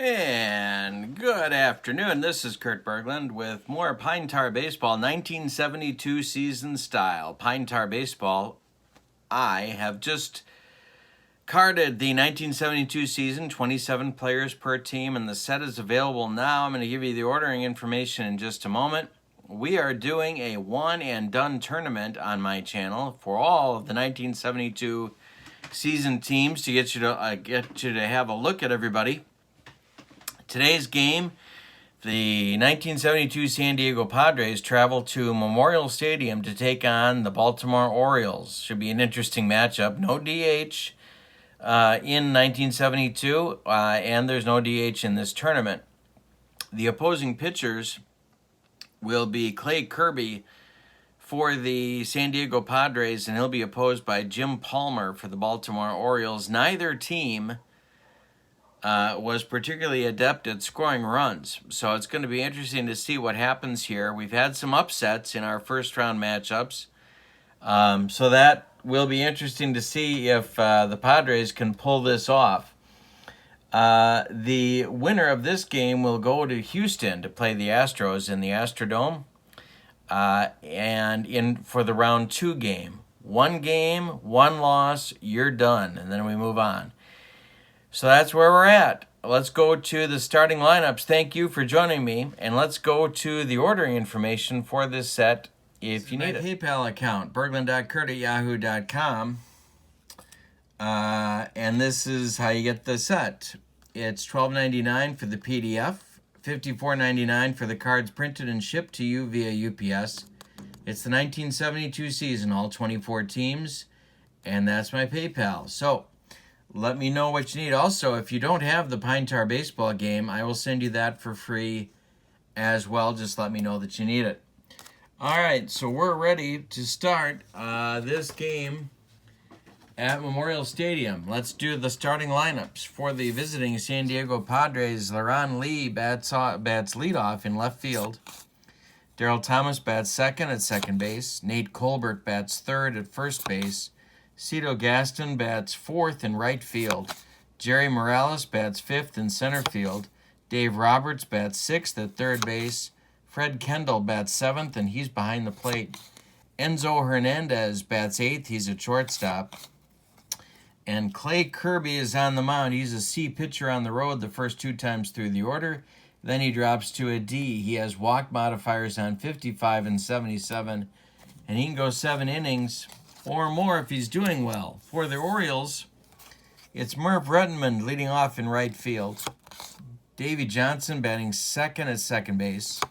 And good afternoon. This is Kurt Berglund with more Pine Tar Baseball 1972 season style. Pine Tar Baseball, I have just carded the 1972 season, 27 players per team, and the set is available now. I'm going to give you the ordering information in just a moment. We are doing a one and done tournament on my channel for all of the 1972 season teams to get you to have a look at everybody. Today's game, the 1972 San Diego Padres travel to Memorial Stadium to take on the Baltimore Orioles. Should be an interesting matchup. No DH in 1972, and there's no DH in this tournament. The opposing pitchers will be Clay Kirby for the San Diego Padres, and he'll be opposed by Jim Palmer for the Baltimore Orioles. Neither team was particularly adept at scoring runs. So it's going to be interesting to see what happens here. We've had some upsets in our first round matchups. So that will be interesting to see if the Padres can pull this off. The winner of this game will go to Houston to play the Astros in the Astrodome. And for the round 2 game. 1 game, 1 loss, you're done. And then we move on. So that's where we're at. Let's go to the starting lineups. Thank you for joining me. And let's go to the ordering information for this set if you need it. My PayPal account, berglund.kurt@yahoo.com. And this is how you get the set. It's $12.99 for the PDF, $54.99 for the cards printed and shipped to you via UPS. It's the 1972 season, all 24 teams. And that's my PayPal. So let me know what you need. Also, if you don't have the Pine Tar Baseball game, I will send you that for free as well. Just let me know that you need it. All right, so we're ready to start this game at Memorial Stadium. Let's do the starting lineups. For the visiting San Diego Padres, Leron Lee bats leadoff in left field. Darryl Thomas bats second at second base. Nate Colbert bats third at first base. Cito Gaston bats fourth in right field. Jerry Morales bats fifth in center field. Dave Roberts bats sixth at third base. Fred Kendall bats seventh, and he's behind the plate. Enzo Hernandez bats eighth. He's a shortstop. And Clay Kirby is on the mound. He's a C pitcher on the road the first 2 times through the order. Then he drops to a D. He has walk modifiers on 55 and 77, and he can go 7 innings or more if he's doing well. For the Orioles, it's Merv Rettenmund leading off in right field. Davey Johnson batting second at second base.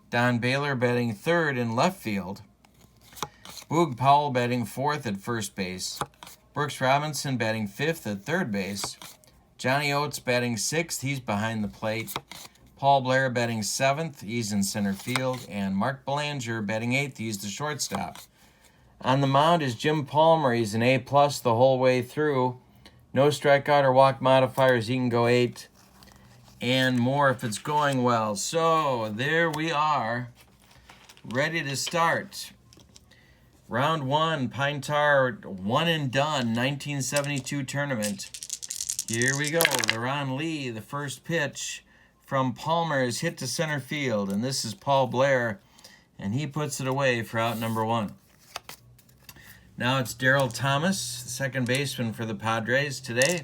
Don Baylor batting third in left field. Boog Powell batting fourth at first base. Brooks Robinson batting fifth at third base. Johnny Oates batting sixth, he's behind the plate. Paul Blair batting seventh, he's in center field. And Mark Belanger batting eighth, he's the shortstop. On the mound is Jim Palmer. He's an A+ the whole way through. No strikeout or walk modifiers. He can go 8 and more if it's going well. So there we are, ready to start. Round 1, Pine Tar one and done, 1972 tournament. Here we go. Leron Lee, the first pitch from Palmer is hit to center field. And this is Paul Blair, and he puts it away for out number 1. Now it's Darryl Thomas, second baseman for the Padres today.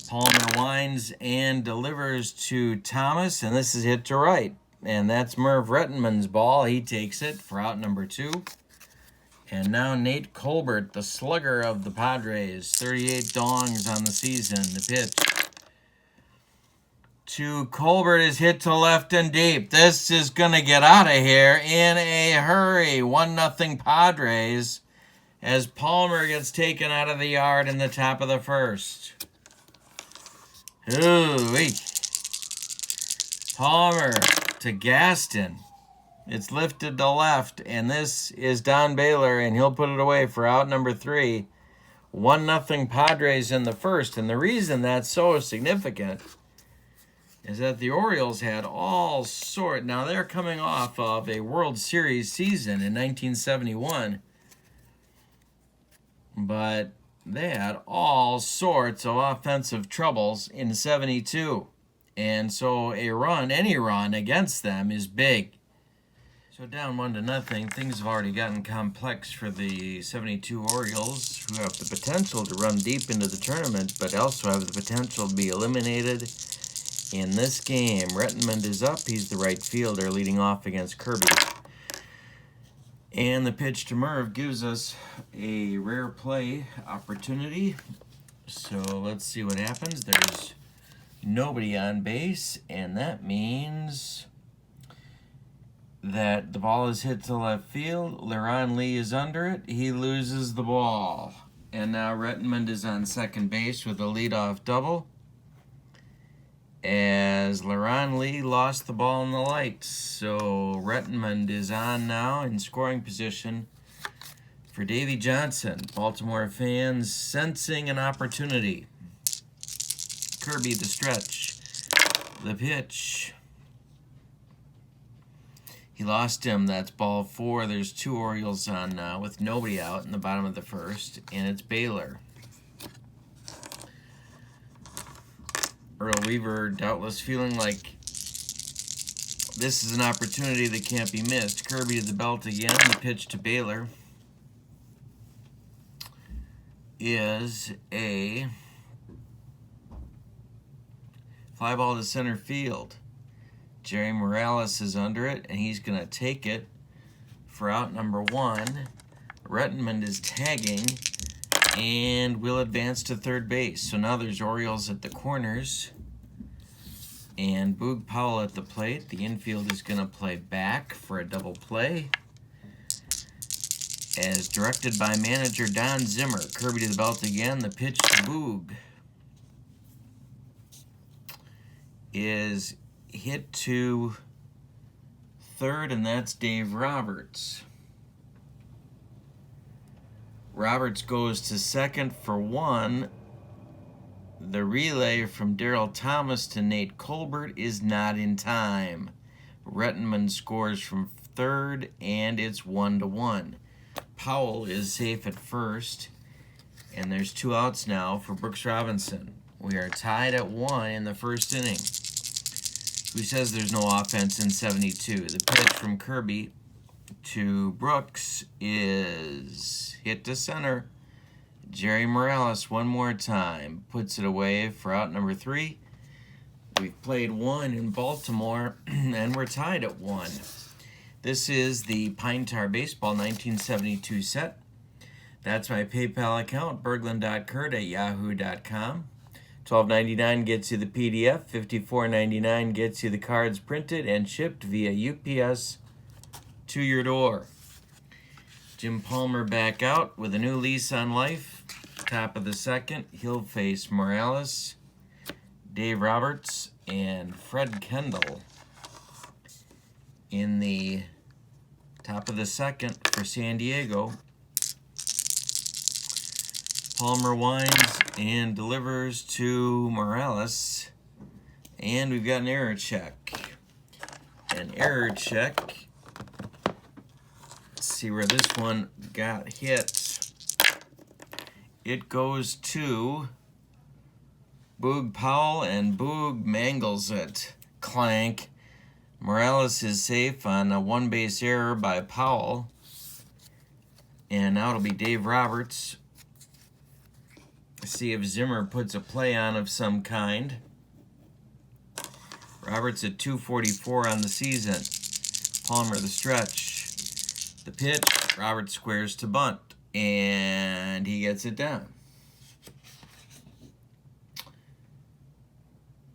Palmer winds and delivers to Thomas, and this is hit to right. And that's Merv Rettenmund's ball. He takes it for out number 2. And now Nate Colbert, the slugger of the Padres, 38 dongs on the season, the pitch. To Colbert is hit to left and deep. This is going to get out of here in a hurry. 1-0 Padres, as Palmer gets taken out of the yard in the top of the first. Ooh-wee. Palmer to Gaston. It's lifted to left, and this is Don Baylor, and he'll put it away for out number 3. 1-0 Padres in the first, and the reason that's so significant is that the Orioles had all sort. Now, they're coming off of a World Series season in 1971, but they had all sorts of offensive troubles in 72. And so a run, any run against them is big. So down 1-0, things have already gotten complex for the 72 Orioles, who have the potential to run deep into the tournament, but also have the potential to be eliminated in this game. Rettenmund is up. He's the right fielder leading off against Kirby. And the pitch to Merv gives us a rare play opportunity. So let's see what happens. There's nobody on base, and that means that the ball is hit to left field. Leron Lee is under it. He loses the ball. And now Rettenmund is on second base with a leadoff double, as Leron Lee lost the ball in the lights. So Rettenmund is on now in scoring position for Davy Johnson. Baltimore fans sensing an opportunity. Kirby the stretch. The pitch. He lost him. That's ball 4. There's 2 Orioles on now with nobody out in the bottom of the first, and it's Baylor. Earl Weaver doubtless feeling like this is an opportunity that can't be missed. Kirby to the belt again. The pitch to Baylor is a fly ball to center field. Jerry Morales is under it, and he's going to take it for out number 1. Rettenmund is tagging and will advance to third base. So now there's Orioles at the corners and Boog Powell at the plate. The infield is going to play back for a double play, as directed by manager Don Zimmer. Kirby to the belt again. The pitch to Boog is hit to third, and that's Dave Roberts. Roberts goes to second for 1. The relay from Darryl Thomas to Nate Colbert is not in time. Rettenmund scores from third, and it's 1-1. Powell is safe at first, and there's 2 outs now for Brooks Robinson. We are tied at 1 in the first inning. Who says there's no offense in 72? The pitch from Kirby to Brooks is hit to center. Jerry Morales one more time puts it away for out number 3. We've played 1 in Baltimore, and we're tied at 1. This is the Pine Tar Baseball 1972 set. That's my PayPal account, berglund.kurt@yahoo.com. $12.99 gets you the PDF. $54.99 gets you the cards printed and shipped via UPS to your door. Jim Palmer back out with a new lease on life. Top of the second, he'll face Morales, Dave Roberts, and Fred Kendall in the top of the second for San Diego. Palmer winds and delivers to Morales, and we've got an error check. An error check. Let's see where this one got hit. It goes to Boog Powell, and Boog mangles it. Clank. Morales is safe on a 1-base error by Powell, and now it'll be Dave Roberts. See if Zimmer puts a play on of some kind. Roberts at 244 on the season. Palmer the stretch. The pitch. Roberts squares to bunt, and he gets it down.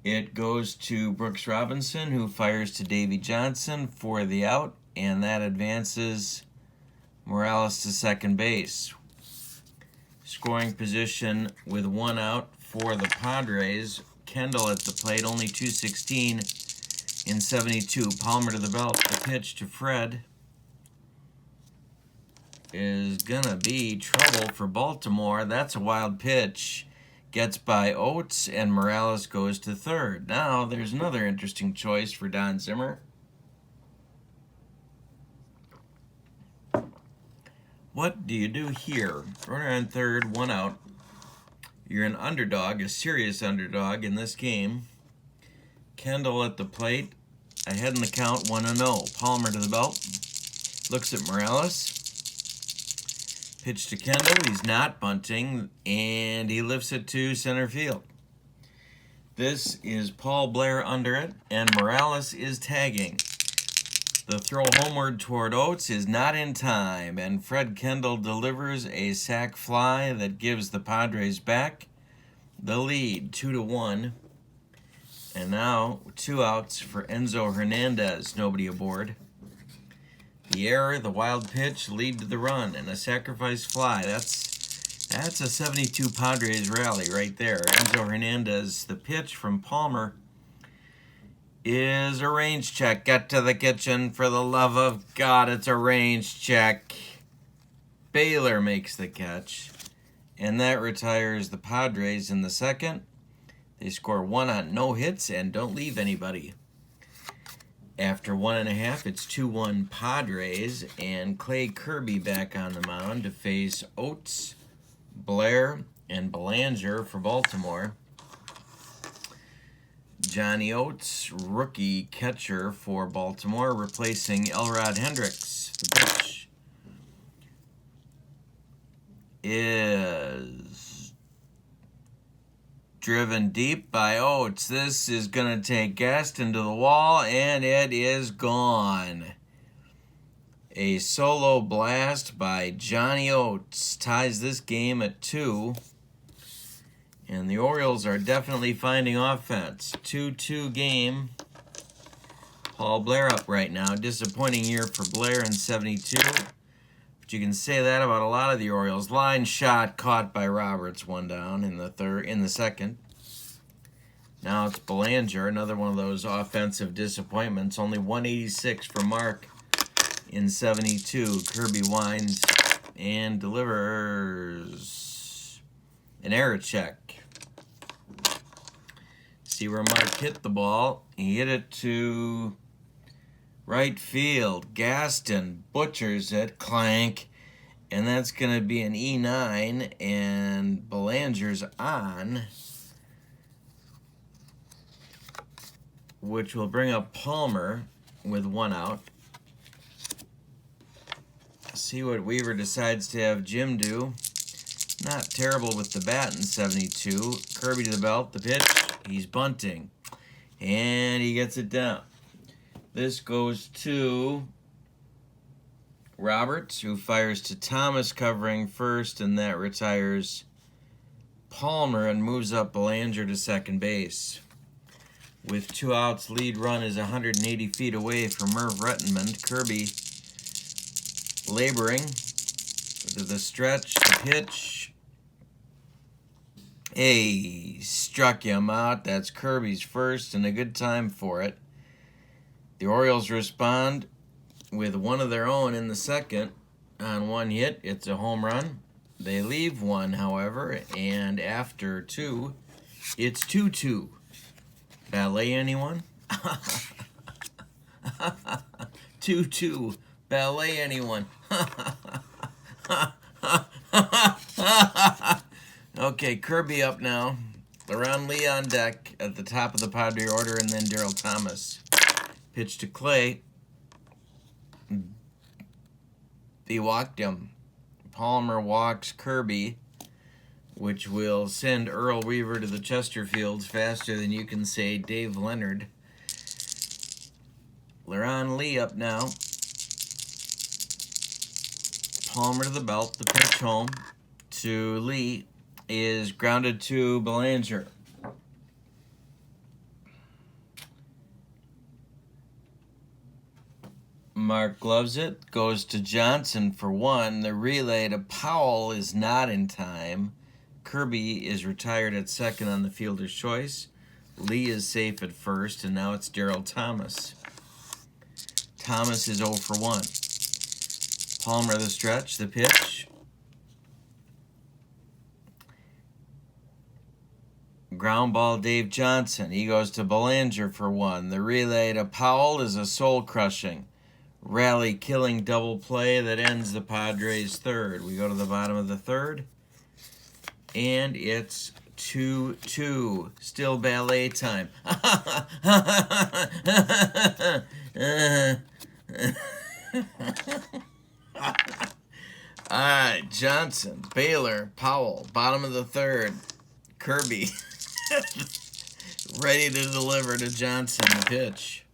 It goes to Brooks Robinson, who fires to Davy Johnson for the out, and that advances Morales to second base. Scoring position with 1 out for the Padres. Kendall at the plate, only 216 in 72. Palmer to the belt. The pitch to Fred is gonna be trouble for Baltimore. That's a wild pitch. Gets by Oates, and Morales goes to third. Now there's another interesting choice for Don Zimmer. What do you do here? Runner on third, 1 out. You're an underdog, a serious underdog in this game. Kendall at the plate. Ahead in the count, 1-0. Palmer to the belt. Looks at Morales. Pitch to Kendall. He's not bunting. And he lifts it to center field. This is Paul Blair under it. And Morales is tagging. The throw homeward toward Oates is not in time. And Fred Kendall delivers a sac fly that gives the Padres back the lead, 2-1. And now 2 outs for Enzo Hernandez. Nobody aboard. The error, the wild pitch, lead to the run, and a sacrifice fly. That's a 72 Padres rally right there. Enzo Hernandez, the pitch from Palmer is a range check. Get to the kitchen, for the love of God, it's a range check. Baylor makes the catch, and that retires the Padres in the second. They score 1 on no hits and don't leave anybody. After 1.5, it's 2-1 Padres, and Clay Kirby back on the mound to face Oates, Blair, and Belanger for Baltimore. Johnny Oates, rookie catcher for Baltimore, replacing Elrod Hendricks. The pitch is driven deep by Oates. This is going to take Gaston to the wall, and it is gone. A solo blast by Johnny Oates ties this game at 2. And the Orioles are definitely finding offense. 2-2 game. Paul Blair up right now. Disappointing year for Blair in 72. But you can say that about a lot of the Orioles. Line shot caught by Roberts, 1 down in the second. Now it's Belanger, another one of those offensive disappointments. Only 186 for Mark in 72. Kirby winds and delivers an error check. See where Mark hit the ball. He hit it to right field. Gaston butchers it. Clank. And that's going to be an E9. And Belanger's on, which will bring up Palmer with 1 out. See what Weaver decides to have Jim do. Not terrible with the bat in 72. Kirby to the belt. The pitch. He's bunting. And he gets it down. This goes to Roberts, who fires to Thomas covering first, and that retires Palmer and moves up Belanger to second base. With 2 outs, lead run is 180 feet away from Merv Rettenmund. Kirby laboring to the stretch, the pitch. Hey, struck him out. That's Kirby's first, and a good time for it. The Orioles respond with one of their own in the second on 1 hit. It's a home run. They leave 1, however, and after 2, it's 2-2. Ballet, anyone? 2-2. Ballet, anyone? Okay, Kirby up now. Around Lee on deck at the top of the Padre order, and then Darryl Thomas. Pitch to Clay. He walked him. Palmer walks Kirby, which will send Earl Weaver to the Chesterfields faster than you can say Dave Leonard. Leron Lee up now. Palmer to the belt. The pitch home to Lee is grounded to Belanger. Mark gloves it, goes to Johnson for 1. The relay to Powell is not in time. Kirby is retired at second on the fielder's choice. Lee is safe at first, and now it's Darryl Thomas. Thomas is 0 for 1. Palmer the stretch, the pitch. Ground ball, Dave Johnson. He goes to Belanger for 1. The relay to Powell is a soul-crushing, rally-killing double play that ends the Padres' third. We go to the bottom of the third, and it's 2-2. Still ballet time. All right, Johnson, Baylor, Powell, bottom of the third. Kirby, ready to deliver to Johnson, the pitch.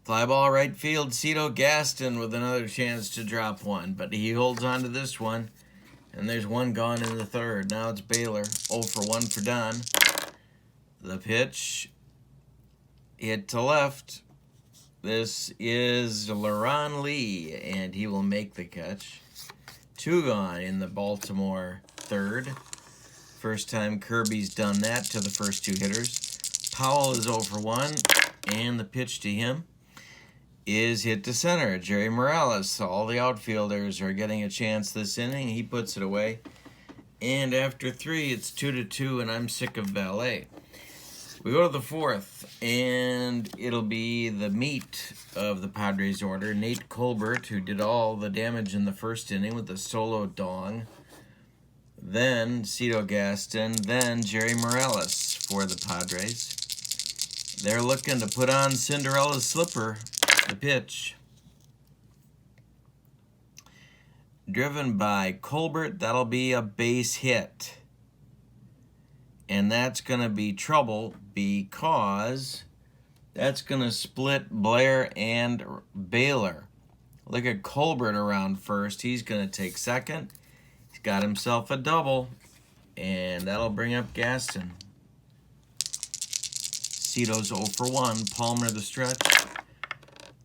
Fly ball right field, Cito Gaston with another chance to drop one, but he holds on to this one, and there's one gone in the third. Now it's Baylor, 0 for 1 for Don. The pitch, hit to left. This is Leron Lee, and he will make the catch. 2 gone in the Baltimore third. First time Kirby's done that to the first 2 hitters. Powell is 0 for 1, and the pitch to him is hit to center. Jerry Morales. All the outfielders are getting a chance this inning. He puts it away. And after 3, it's 2-2, and I'm sick of ballet. We go to the 4th, and it'll be the meat of the Padres order. Nate Colbert, who did all the damage in the first inning with the solo dong. Then Cito Gaston, then Jerry Morales for the Padres. They're looking to put on Cinderella's slipper. The pitch. Driven by Colbert, that'll be a base hit. And that's going to be trouble because that's going to split Blair and Baylor. Look at Colbert around first. He's going to take second. He's got himself a double, and that'll bring up Gaston. Cito's 0 for 1. Palmer the stretch.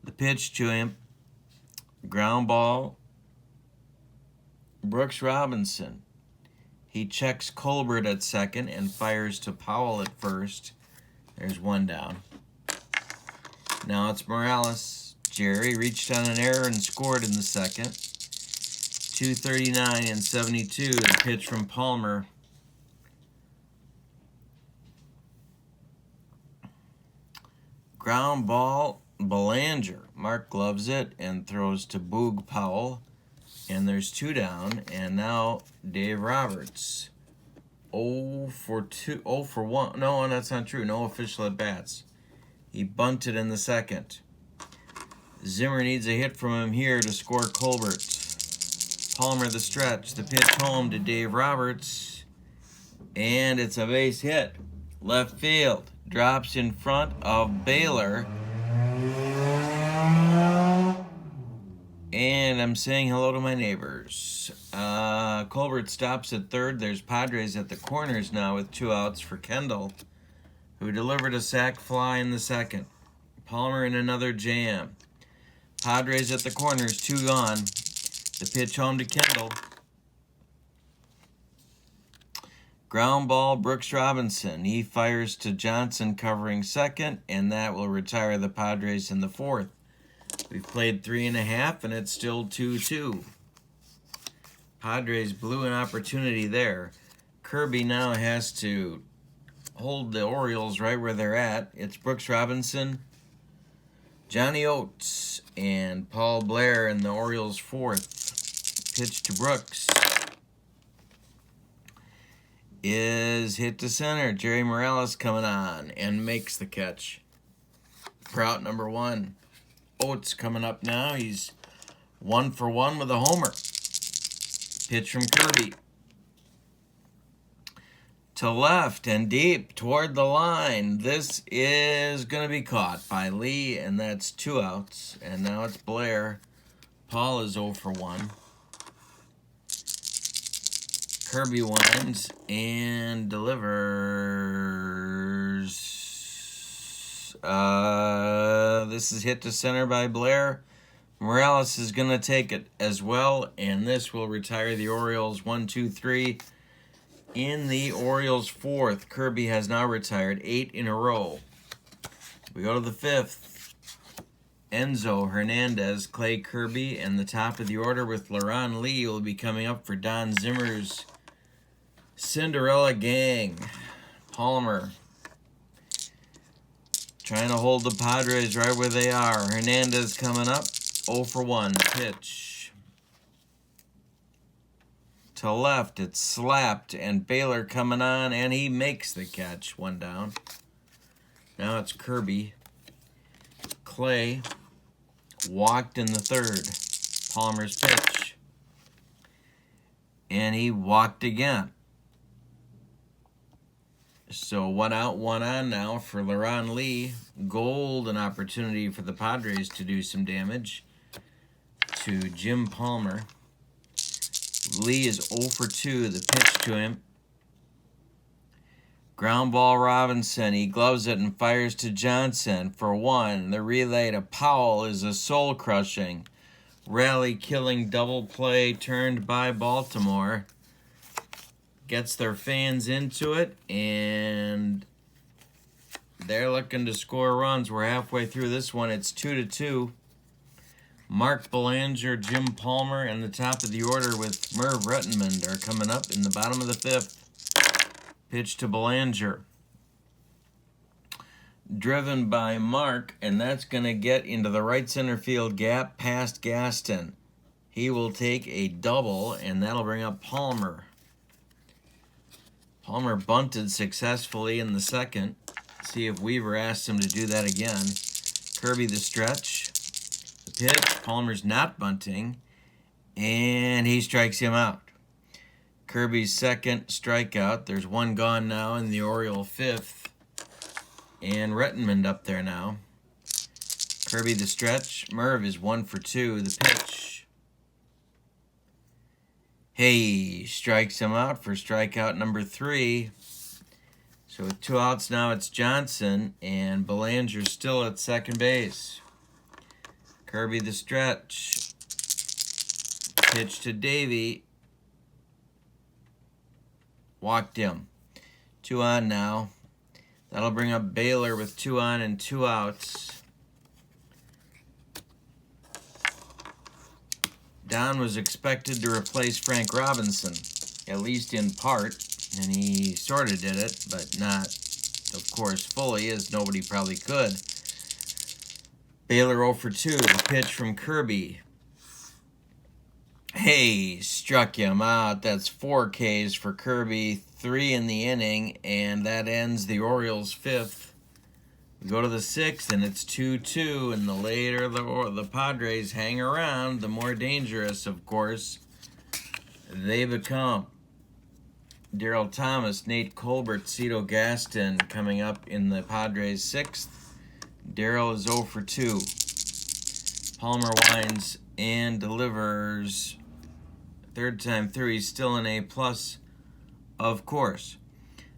The pitch to him. Ground ball. Brooks Robinson. He checks Colbert at second and fires to Powell at first. There's 1 down. Now it's Morales. Jerry reached on an error and scored in the second. 2:39 and 72. The pitch from Palmer. Ground ball, Belanger. Mark gloves it and throws to Boog Powell. And there's 2 down, and now Dave Roberts. 0 for 1. No, that's not true. No official at-bats. He bunted in the second. Zimmer needs a hit from him here to score Colbert. Palmer the stretch. The pitch home to Dave Roberts. And it's a base hit. Left field. Drops in front of Baylor. And I'm saying hello to my neighbors. Colbert stops at third. There's Padres at the corners now with 2 outs for Kendall, who delivered a sac fly in the second. Palmer in another jam. Padres at the corners, 2 gone. The pitch home to Kendall. Ground ball, Brooks Robinson. He fires to Johnson covering second, and that will retire the Padres in the 4th. We've played 3.5, and it's still 2-2. Padres blew an opportunity there. Kirby now has to hold the Orioles right where they're at. It's Brooks Robinson, Johnny Oates, and Paul Blair in the Orioles' 4th. Pitch to Brooks is hit to center. Jerry Morales coming on and makes the catch for out number 1. Oates coming up now. He's 1 for 1 with a homer. Pitch from Kirby. To left and deep toward the line. This is going to be caught by Lee, and that's 2 outs. And now it's Blair. Paul is 0 for 1. Kirby winds and delivers. This is hit to center by Blair. Morales is going to take it as well, and this will retire the Orioles 1-2-3 in the Orioles' 4th. Kirby has now retired 8 in a row. We go to the 5th. Enzo Hernandez, Clay Kirby, and the top of the order with Leron Lee will be coming up for Don Zimmer's Cinderella Gang. Palmer trying to hold the Padres right where they are. Hernandez coming up. 0 for 1. Pitch to left. It's slapped, and Baylor coming on, and he makes the catch. 1 down. Now it's Kirby. Clay walked in the 3rd. Palmer's pitch. And he walked again. So 1 out, 1 on now for LaRon Lee. Golden opportunity for the Padres to do some damage to Jim Palmer. Lee is 0 for 2. The pitch to him. Ground ball Robinson. He gloves it and fires to Johnson for 1. The relay to Powell is a soul-crushing, rally-killing double play turned by Baltimore. Gets their fans into it, and they're looking to score runs. We're halfway through this one. It's 2-2. Mark Belanger, Jim Palmer, and the top of the order with Merv Rettenmund are coming up in the bottom of the 5th. Pitch to Belanger. Driven by Mark, and that's going to get into the right center field gap past Gaston. He will take a double, and that'll bring up Palmer. Palmer bunted successfully in the 2nd. See if Weaver asks him to do that again. Kirby the stretch. The pitch. Palmer's not bunting. And he strikes him out. Kirby's 2nd strikeout. There's 1 gone now in the Oriole 5th. And Rettenmund up there now. Kirby the stretch. Merv is 1 for 2. The pitch. Hey, strikes him out for strikeout number 3. So with 2 outs now, it's Johnson, and Belanger's still at second base. Kirby the stretch. Pitch to Davey. Walked him. 2 on now. That'll bring up Baylor with 2 on and 2 outs. Don was expected to replace Frank Robinson, at least in part, and he sort of did it, but not, of course, fully, as nobody probably could. Baylor 0 for 2, the pitch from Kirby. Hey, struck him out. That's 4 Ks for Kirby, 3 in the inning, and that ends the Orioles' 5th. We go to the 6th, and it's 2-2, and the later the Padres hang around, the more dangerous, of course, they become. Darryl Thomas, Nate Colbert, Cito Gaston coming up in the Padres' 6th. Darryl is 0 for 2. Palmer winds and delivers. 3rd time through, he's still an A+, of course.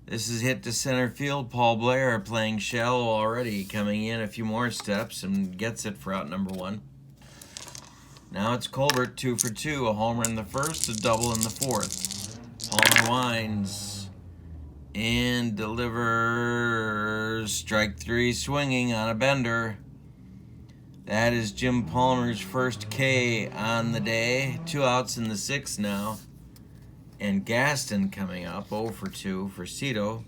This is hit to center field. Paul Blair playing shallow already, coming in a few more steps and gets it for out number 1. Now it's Colbert, 2 for 2. A homer in the 1st, a double in the 4th. Palmer winds and delivers. Strike 3 swinging on a bender. That is Jim Palmer's 1st K on the day. 2 outs in the 6th now. And Gaston coming up, 0 for 2 for Cito.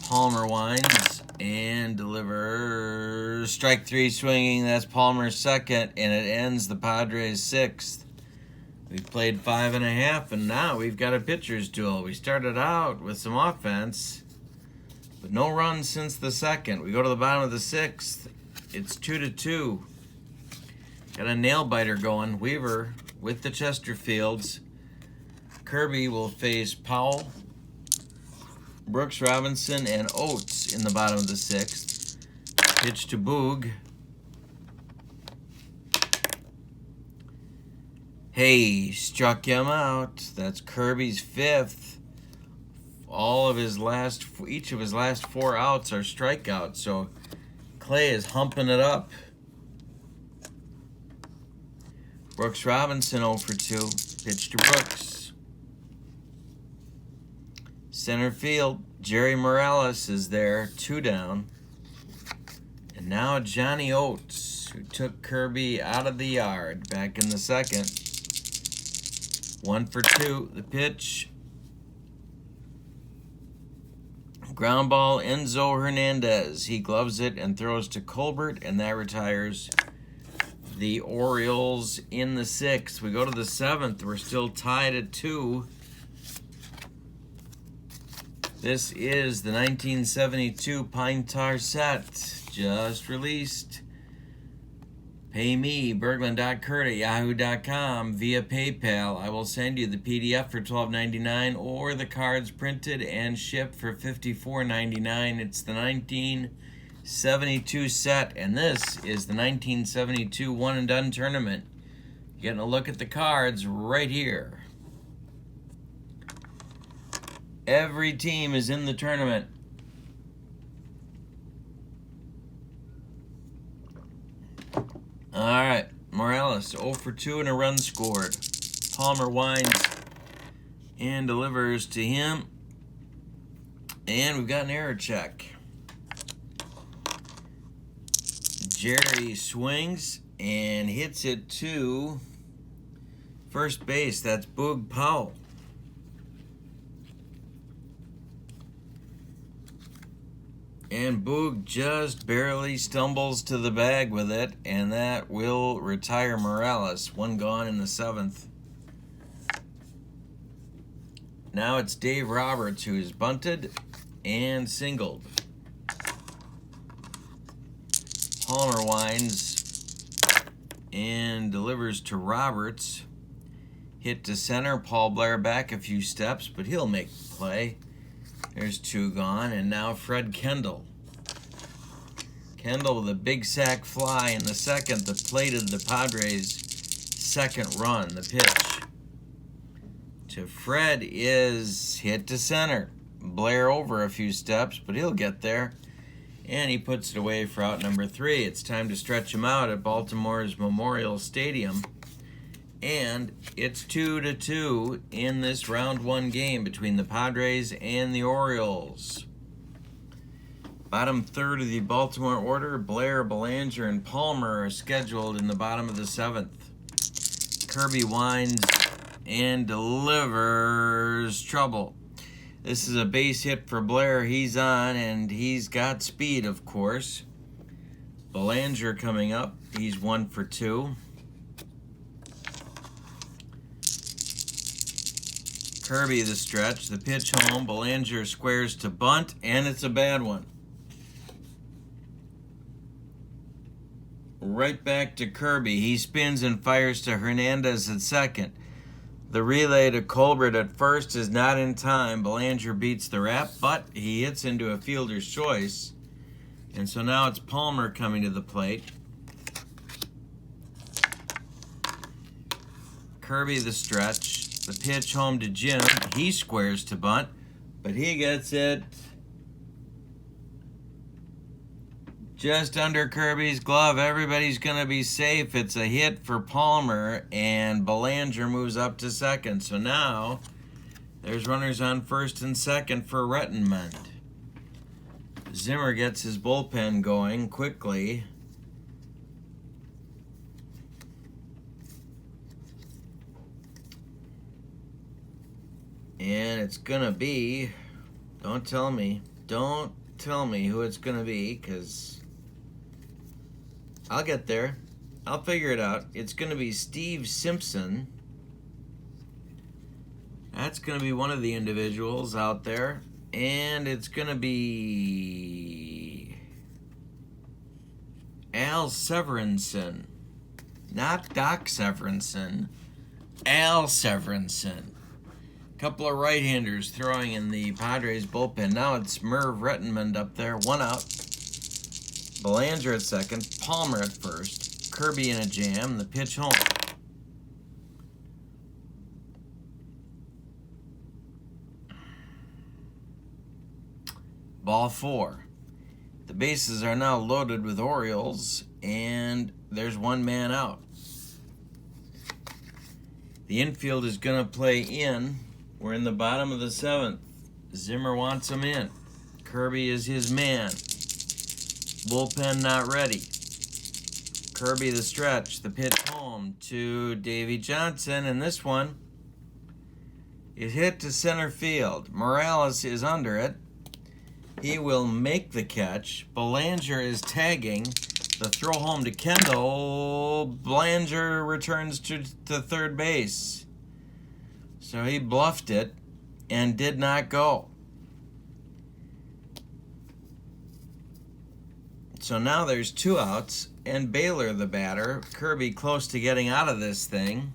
Palmer winds and delivers. Strike 3 swinging. That's Palmer's 2nd, and it ends the Padres' 6th. We've played 5.5, and now we've got a pitcher's duel. We started out with some offense, but no runs since the 2nd. We go to the bottom of the 6th. It's 2-2. Got a nail-biter going. Weaver with the Chesterfields. Kirby will face Powell, Brooks Robinson, and Oates in the bottom of the 6th. Pitch to Boog. Hey, struck him out. That's Kirby's 5th. Each of his last 4 outs are strikeouts, so Clay is humping it up. Brooks Robinson 0 for 2. Pitch to Brooks. Center field, Jerry Morales is there, 2 down. And now Johnny Oates, who took Kirby out of the yard back in the 2nd. 1 for 2. The pitch. Ground ball, Enzo Hernandez. He gloves it and throws to Colbert, and that retires the Orioles in the 6th. We go to the 7th. We're still tied at 2. This is the 1972 Pine Tar set, just released. Pay me, berglund.kurt@yahoo.com via PayPal. I will send you the PDF for $12.99 or the cards printed and shipped for $54.99. It's the 1972 set, and this is the 1972 One and Done Tournament. Getting a look at the cards right here. Every team is in the tournament. All right, Morales, 0 for 2 and a run scored. Palmer winds and delivers to him. And we've got an error check. Jerry swings and hits it to first base. That's Boog Powell. And Boog just barely stumbles to the bag with it, and that will retire Morales. 1 gone in the 7th. Now it's Dave Roberts, who's bunted and singled. Palmer winds and delivers to Roberts. Hit to center. Paul Blair back a few steps, but he'll make the play. There's 2 gone, and now Fred Kendall. Kendall with a big sac fly in the 2nd that plated the Padres' 2nd run. The pitch to Fred is hit to center. Blair over a few steps, but he'll get there. And he puts it away for out number 3. It's time to stretch him out at Baltimore's Memorial Stadium. And it's 2-2 in this round 1 game between the Padres and the Orioles. Bottom third of the Baltimore order, Blair, Belanger, and Palmer are scheduled in the bottom of the 7th. Kirby winds and delivers trouble. This is a base hit for Blair. He's on, and he's got speed, of course. Belanger coming up. He's 1 for 2. Kirby the stretch, the pitch home. Belanger squares to bunt, and it's a bad one. Right back to Kirby. He spins and fires to Hernandez at 2nd. The relay to Colbert at 1st is not in time. Belanger beats the wrap, but he hits into a fielder's choice. And so now it's Palmer coming to the plate. Kirby the stretch. The pitch home to Jim. He squares to bunt, but he gets it just under Kirby's glove. Everybody's going to be safe. It's a hit for Palmer, and Belanger moves up to 2nd. So now there's runners on 1st and 2nd for Rettenmund. Zimmer gets his bullpen going quickly. And it's going to be, don't tell me who it's going to be, because I'll get there. I'll figure it out. It's going to be Steve Simpson. That's going to be one of the individuals out there. And it's going to be Al Severinsen. Not Doc Severinsen. Al Severinsen. Couple of right-handers throwing in the Padres bullpen. Now it's Merv Rettenmund up there, 1 out. Belanger at 2nd, Palmer at 1st, Kirby in a jam, the pitch home. Ball 4. The bases are now loaded with Orioles, and there's 1 man out. The infield is going to play in. We're in the bottom of the 7th. Zimmer wants him in. Kirby is his man. Bullpen not ready. Kirby the stretch. The pitch home to Davy Johnson. And this one is hit to center field. Morales is under it. He will make the catch. Belanger is tagging. The throw home to Kendall. Belanger returns to third base. So he bluffed it and did not go. So now there's 2 outs, and Baylor, the batter. Kirby close to getting out of this thing.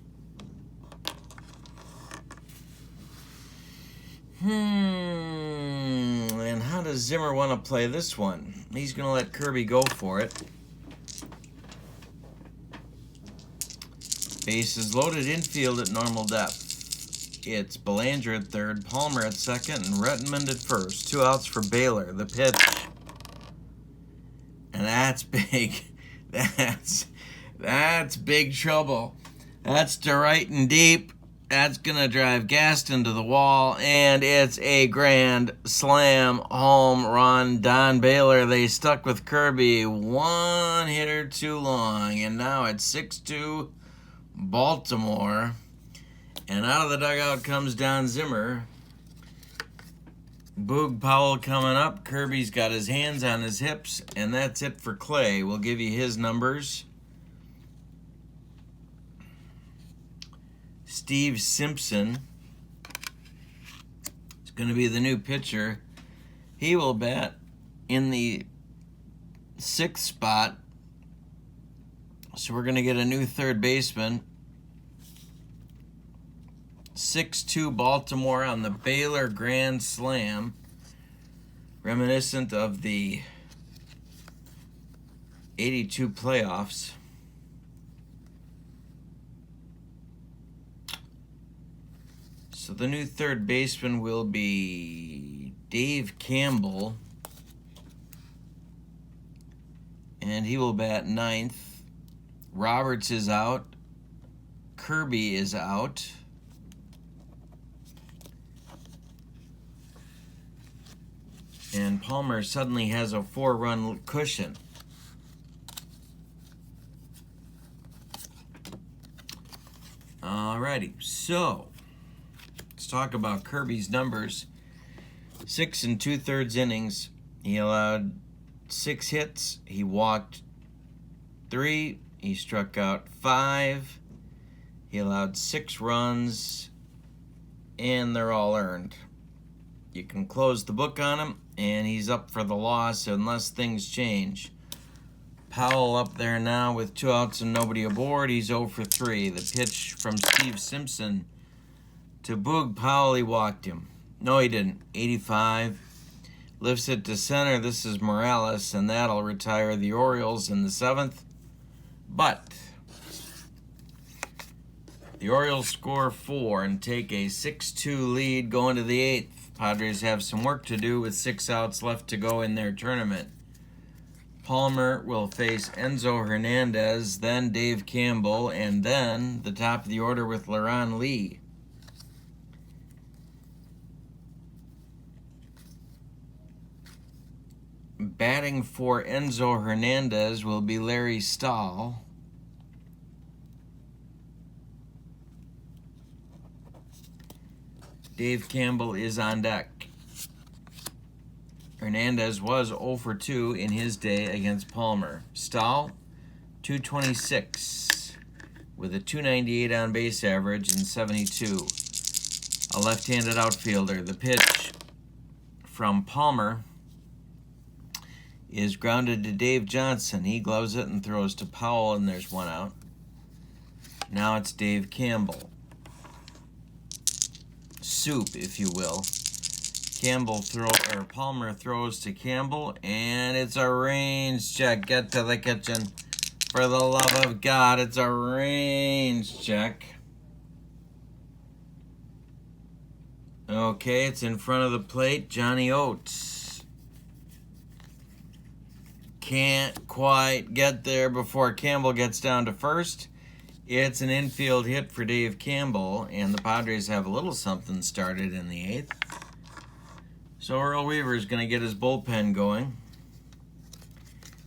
And how does Zimmer want to play this one? He's going to let Kirby go for it. Bases loaded, infield at normal depth. It's Belanger at third, Palmer at second, and Rettenmund at first. 2 outs for Baylor. The pitch. And that's big. That's big trouble. That's to right and deep. That's going to drive Gaston to the wall. And it's a grand slam home run. Don Baylor, they stuck with Kirby 1 hitter too long. And now it's 6-2 Baltimore. And out of the dugout comes Don Zimmer. Boog Powell coming up. Kirby's got his hands on his hips, and that's it for Clay. We'll give you his numbers. Steve Simpson is going to be the new pitcher. He will bat in the 6th spot. So we're going to get a new third baseman. 6-2 Baltimore on the Baylor Grand Slam, reminiscent of the 82 playoffs. So the new third baseman will be Dave Campbell, and he will bat 9th. Roberts is out. Kirby is out. And Palmer suddenly has a 4-run cushion. Alrighty, so let's talk about Kirby's numbers. 6 2/3 innings. He allowed 6 hits. He walked 3. He struck out 5. He allowed 6 runs, and they're all earned. You can close the book on him, and he's up for the loss unless things change. Powell up there now with 2 outs and nobody aboard. He's 0 for 3. The pitch from Steve Simpson to Boog Powell, he walked him. No, he didn't. 85. Lifts it to center. This is Morales, and that'll retire the Orioles in the 7th. But the Orioles score 4 and take a 6-2 lead going to the 8th. Padres have some work to do with 6 outs left to go in their tournament. Palmer will face Enzo Hernandez, then Dave Campbell, and then the top of the order with Laron Lee. Batting for Enzo Hernandez will be Larry Stahl. Dave Campbell is on deck. Hernandez was 0 for 2 in his day against Palmer. Stahl, 226 with a 298 on base average and 72. A left-handed outfielder. The pitch from Palmer is grounded to Dave Johnson. He gloves it and throws to Powell, and there's 1 out. Now it's Dave Campbell. Soup, if you will. Palmer throws to Campbell, and it's a range check. Get to the kitchen. For the love of God, it's a range check. Okay, it's in front of the plate. Johnny Oates can't quite get there before Campbell gets down to first. It's an infield hit for Dave Campbell, and the Padres have a little something started in the 8th. So Earl Weaver is going to get his bullpen going.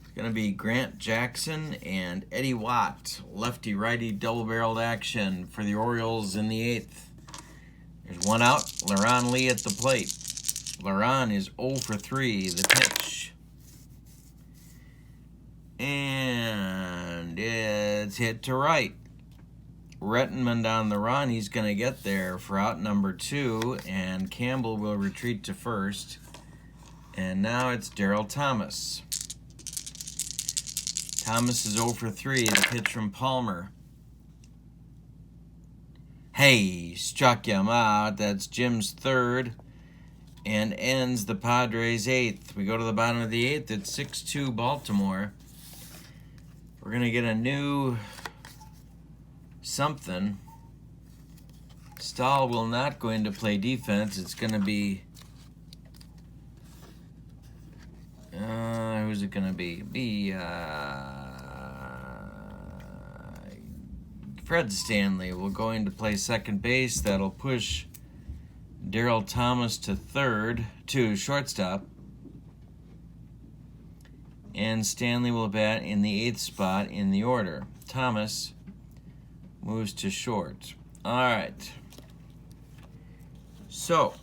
It's going to be Grant Jackson and Eddie Watt, lefty-righty double-barreled action for the Orioles in the 8th. There's 1 out. Laron Lee at the plate. Laron is 0 for 3. The pitch. And It's hit to right. Rettenmund on the run. He's going to get there for out number 2, and Campbell will retreat to first. And now it's Darryl Thomas. Thomas is 0 for 3. The pitch from Palmer. Hey, struck him out. That's Jim's 3rd. And ends the Padres' 8th. We go to the bottom of the 8th. It's 6-2 Baltimore. We're going to get a new something. Stahl will not go into play defense. It's going to be... who's it going to be? Fred Stanley will go into play second base. That'll push Darryl Thomas to shortstop. And Stanley will bat in the 8th spot in the order. Thomas moves to short. All right. So,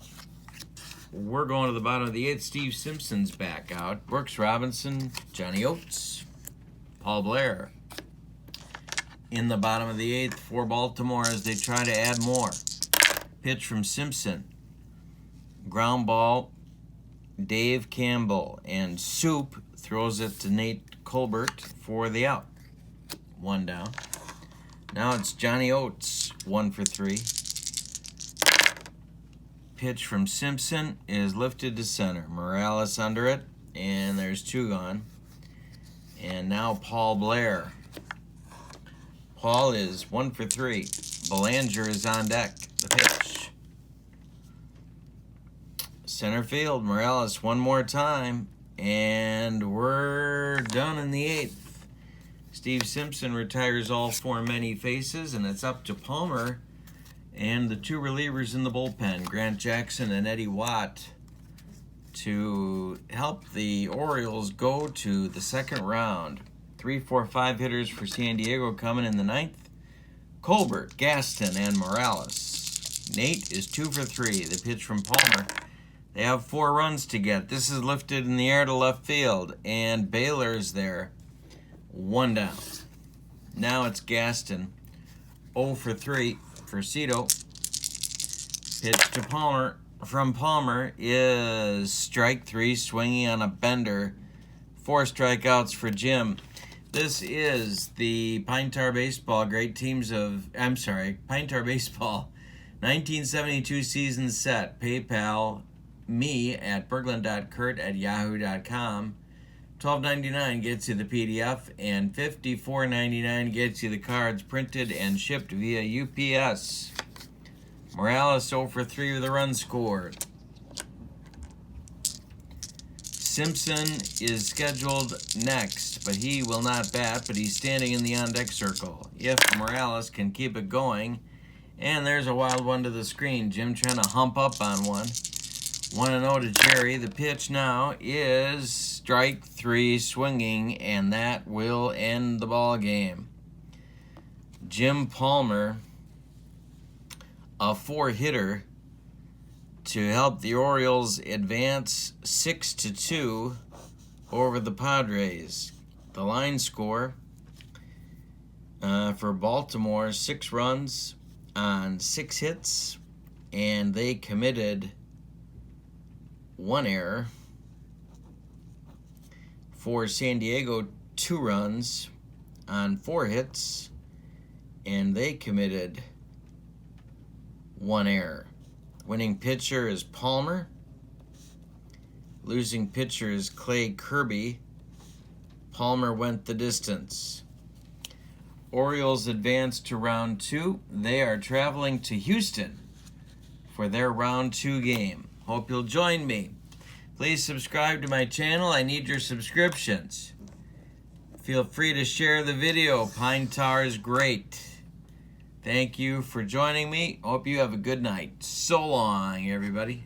we're going to the bottom of the 8th. Steve Simpson's back out. Brooks Robinson, Johnny Oates, Paul Blair. In the bottom of the 8th for Baltimore as they try to add more. Pitch from Simpson. Ground ball, Dave Campbell. And Soup throws it to Nate Colbert for the out. 1 down. Now it's Johnny Oates, 1 for 3. Pitch from Simpson is lifted to center. Morales under it, and there's 2 gone. And now Paul Blair. Paul is 1 for 3. Belanger is on deck. The pitch. Center field, Morales one more time, and we're done in the 8th. Steve Simpson retires all 4 many faces, and it's up to Palmer and the 2 relievers in the bullpen, Grant Jackson and Eddie Watt, to help the Orioles go to the 2nd round. 3, 4, 5 hitters for San Diego coming in the 9th. Colbert, Gaston, and Morales. Nate is 2 for 3. The pitch from Palmer. They have 4 runs to get. This is lifted in the air to left field, and Baylor's there. 1 down. Now it's Gaston. 0 for 3 for Cito. Pitch to Palmer from Palmer is strike 3, swinging on a bender. 4 strikeouts for Jim. This is the Pine Tar Baseball Pine Tar Baseball 1972 season set. PayPal me at berglund.kurt@yahoo.com. $12.99 gets you the PDF, and $54.99 gets you the cards printed and shipped via UPS. Morales 0 for 3 with a run scored. Simpson is scheduled next, but he will not bat, but he's standing in the on-deck circle. If Morales can keep it going, and there's a wild one to the screen. Jim trying to hump up on one. 1-0 to Jerry. The pitch now is strike 3 swinging, and that will end the ball game. Jim Palmer, a 4-hitter, to help the Orioles advance 6-2 over the Padres. The line score for Baltimore, 6 runs on 6 hits, and they committed 1 error. For San Diego, 2 runs on 4 hits, and they committed 1 error. Winning pitcher is Palmer. Losing pitcher is Clay Kirby. Palmer went the distance. Orioles advance to round 2. They are traveling to Houston for their round 2 game. Hope you'll join me. Please subscribe to my channel. I need your subscriptions. Feel free to share the video. Pine Tar is great. Thank you for joining me. Hope you have a good night. So long, everybody.